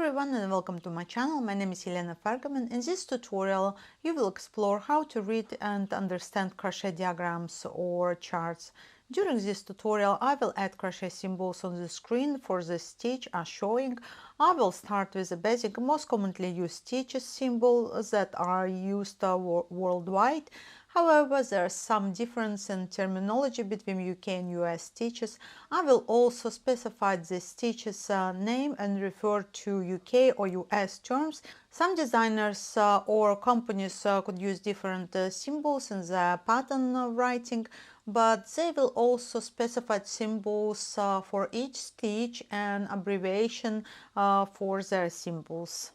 everyone and welcome to my channel. My name is Elena Fergaman. In this tutorial you will explore how to read and understand crochet diagrams or charts. During this tutorial I will add crochet symbols on the screen for the stitch as showing. I will start with the basic most commonly used stitches symbols that are used worldwide. However, there is some difference in terminology between UK and US stitches. I will also specify the stitches name and refer to UK or US terms. Some designers or companies could use different symbols in their pattern writing, but they will also specify symbols for each stitch and abbreviation for their symbols.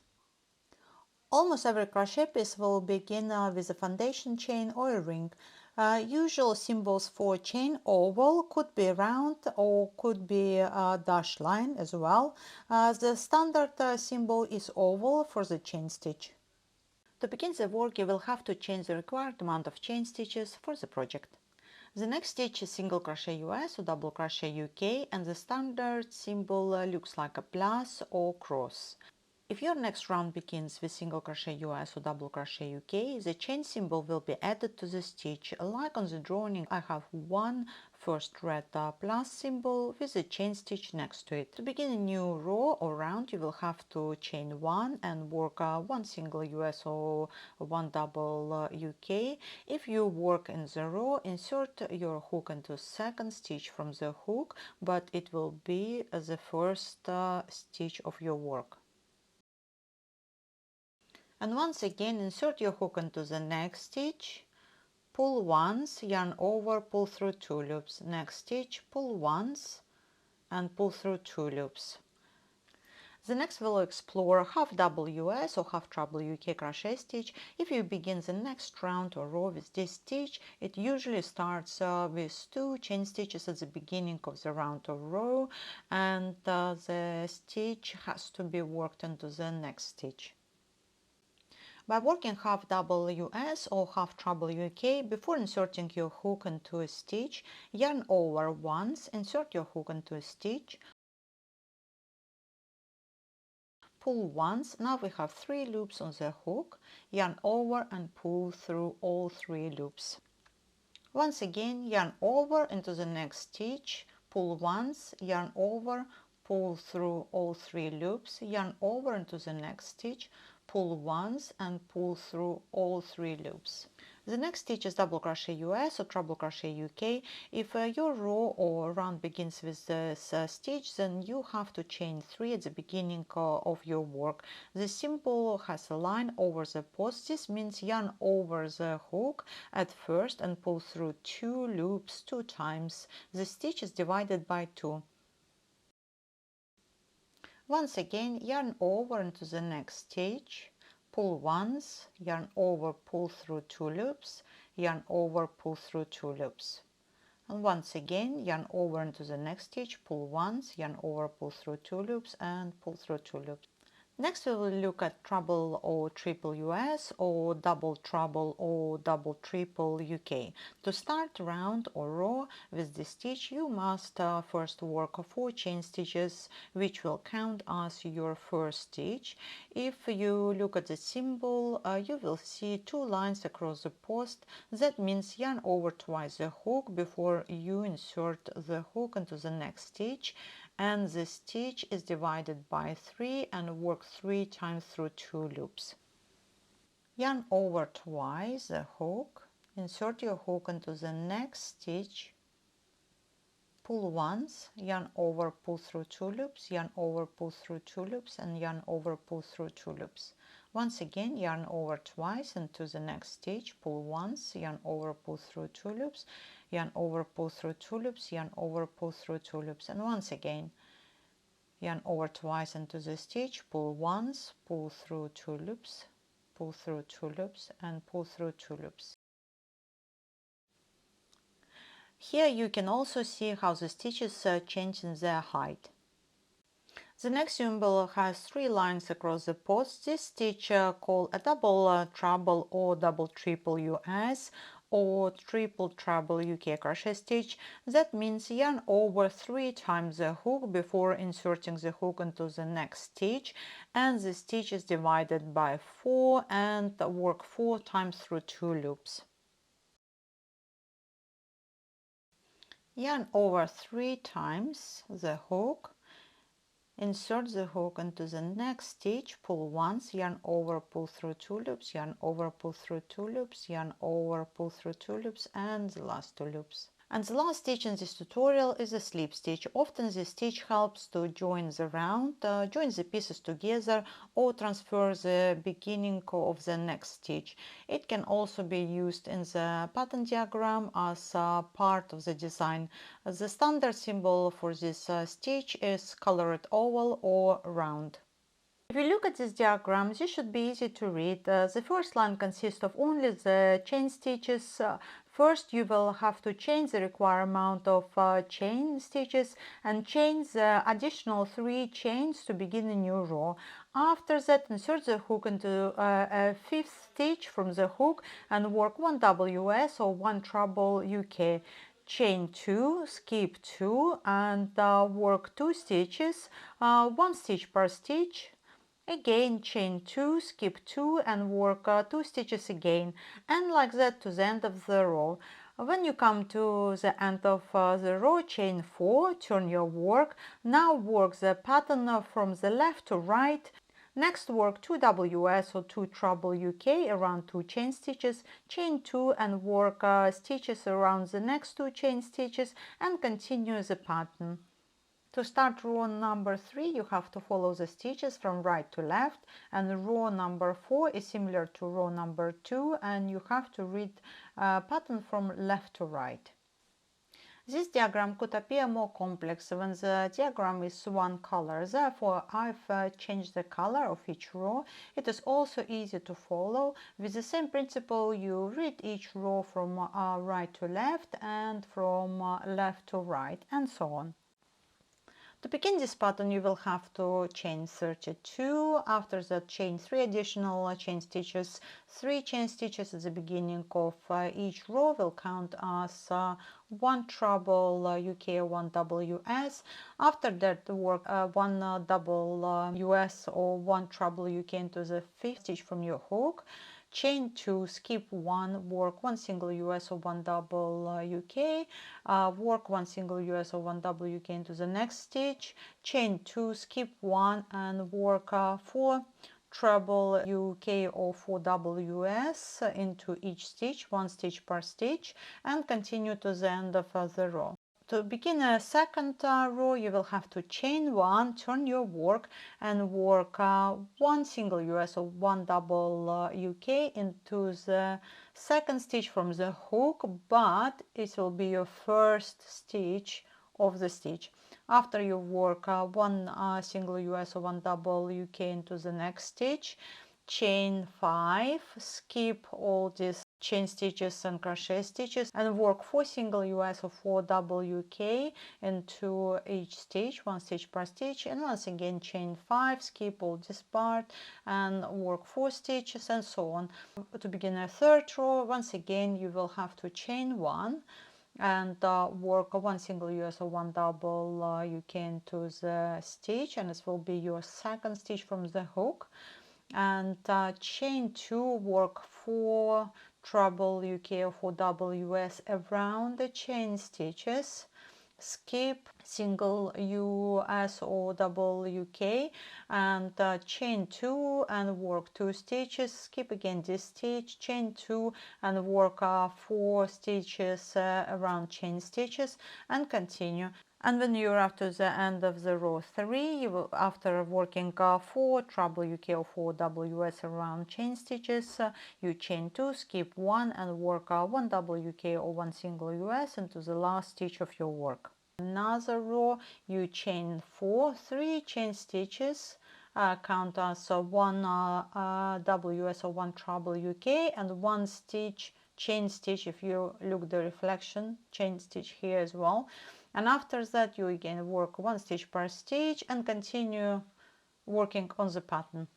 Almost every crochet piece will begin with a foundation chain or a ring. Usual symbols for chain oval could be round or could be a dash line as well. The standard symbol is oval for the chain stitch. To begin the work, you will have to change the required amount of chain stitches for the project. The next stitch is single crochet US or double crochet UK, and the standard symbol looks like a plus or cross. If your next round begins with single crochet US or double crochet UK, the chain symbol will be added to the stitch. Like on the drawing, I have one first red plus symbol with a chain stitch next to it. To begin a new row or round, you will have to chain one and work one single US or one double UK. If you work in the row, insert your hook into second stitch from the hook, but it will be the first stitch of your work. And once again insert your hook into the next stitch, pull once, yarn over, pull through 2 loops. Next stitch, pull once and pull through 2 loops. The next we'll explore half double US or half treble UK crochet stitch. If you begin the next round or row with this stitch, it usually starts with 2 chain stitches at the beginning of the round or row, and the stitch has to be worked into the next stitch. By working half double US or half treble UK, before inserting your hook into a stitch, yarn over once, insert your hook into a stitch, pull once. Now we have 3 loops on the hook, yarn over and pull through all 3 loops. Once again, yarn over into the next stitch, pull once, yarn over, pull through all 3 loops, yarn over into the next stitch, pull once and pull through all 3 loops. The next stitch is double crochet US or treble crochet UK. If your row or round begins with this stitch, then you have to chain 3 at the beginning of your work. The symbol has a line over the post. This means yarn over the hook at first and pull through 2 loops 2 times. The stitch is divided by 2. Once again, yarn over into the next stitch, pull once, yarn over, pull through 2 loops, yarn over, pull through 2 loops. And once again, yarn over into the next stitch, pull once, yarn over, pull through 2 loops and pull through 2 loops. Next we will look at treble or triple US or double treble or double triple UK. To start round or row with this stitch, you must first work 4 chain stitches, which will count as your first stitch. If you look at the symbol, you will see 2 lines across the post. That means yarn over twice the hook before you insert the hook into the next stitch, and the stitch is divided by 3 and work 3 times through 2 loops. Yarn over twice the hook, insert your hook into the next stitch, pull once, yarn over, pull through 2 loops, yarn over, pull through 2 loops, and yarn over, pull through 2 loops. Once again, yarn over twice into the next stitch, pull once, yarn over, pull through 2 loops, yarn over, pull through 2 loops, yarn over, pull through 2 loops, and once again, yarn over twice into the stitch, pull once, pull through 2 loops, pull through 2 loops, and pull through 2 loops. Here you can also see how the stitches change in their height. The next symbol has 3 lines across the post. This stitch called a double treble or double triple US or triple-treble UK crochet stitch. That means yarn over 3 times the hook before inserting the hook into the next stitch, and the stitch is divided by 4 and work 4 times through 2 loops. Yarn over 3 times the hook, insert the hook into the next stitch, pull once, yarn over, pull through 2 loops, yarn over, pull through 2 loops, yarn over, pull through 2 loops, and the last 2 loops. And the last stitch in this tutorial is a slip stitch. Often this stitch helps to join the round, join the pieces together, or transfer the beginning of the next stitch. It can also be used in the pattern diagram as part of the design. The standard symbol for this stitch is colored oval or round. If you look at this diagram, this should be easy to read. The first line consists of only the chain stitches. First, you will have to chain the required amount of chain stitches and chain the additional 3 chains to begin a new row. After that, insert the hook into a 5th stitch from the hook and work 1 WS or 1 treble UK. Chain 2, skip 2, and work 2 stitches, 1 stitch per stitch. Again, chain 2, skip 2, and work 2 stitches again, and like that to the end of the row. When you come to the end of the row, chain 4, turn your work. Now work the pattern from the left to right. Next, work 2 WS or 2 treble UK around 2 chain stitches, chain 2, and work stitches around the next 2 chain stitches, and continue the pattern. To start row number 3, you have to follow the stitches from right to left, and row number 4 is similar to row number 2, and you have to read pattern from left to right. This diagram could appear more complex when the diagram is one color. Therefore, I've changed the color of each row. It is also easy to follow. With the same principle, you read each row from right to left and from left to right, and so on. To begin this pattern, you will have to chain 32. After that, chain 3 additional chain stitches. 3 chain stitches at the beginning of each row will count as 1 treble UK or 1 WS. After that, work 1 double US or 1 treble UK into the 5th stitch from your hook. Chain 2, skip 1, work 1 single US or 1 double UK, work 1 single US or 1 double UK into the next stitch, chain 2, skip 1, and work 4 treble UK or 4 double US into each stitch, 1 stitch per stitch, and continue to the end of the row. To begin a second row, you will have to chain 1, turn your work, and work 1 single US or 1 double UK into the second stitch from the hook, but it will be your first stitch of the stitch. After you work 1 single US or 1 double UK into the next stitch, chain 5, skip all these chain stitches and crochet stitches, and work 4 single US or 4 double UK into each stitch, 1 stitch per stitch, and once again chain 5, skip all this part and work 4 stitches, and so on. To begin a third row, once again you will have to chain 1 and work 1 single US or 1 double UK into the stitch, and this will be your second stitch from the hook. And chain 2, work 4 treble UK or 4 double US around the chain stitches, skip single US or double UK, and chain 2 and work 2 stitches, skip again this stitch, chain 2 and work 4 stitches around chain stitches, and continue. And when you're after the end of the row 3, you will, after working 4 treble UK or 4 WS around chain stitches, you chain 2, skip 1, and work 1 double UK or 1 single US into the last stitch of your work. Another row, you chain 4, 3 chain stitches, count as 1 WS or 1 treble UK, and 1 stitch chain stitch. If you look the reflection, chain stitch here as well. And after that, you again work 1 stitch per stitch and continue working on the pattern.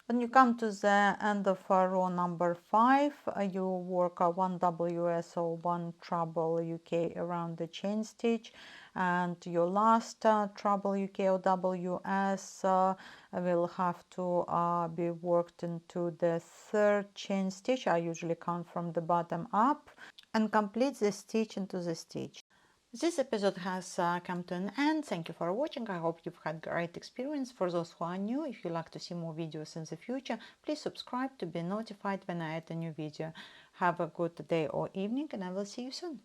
When you come to the end of row number 5, you work 1 WS or 1 treble UK around the chain stitch, and your last treble UK or WS will have to be worked into the 3rd chain stitch. I usually count from the bottom up, and complete the stitch into the stitch. This episode has come to an end. Thank you for watching. I hope you've had great experience. For those who are new, if you'd like to see more videos in the future, please subscribe to be notified when I add a new video. Have a good day or evening, and I will see you soon.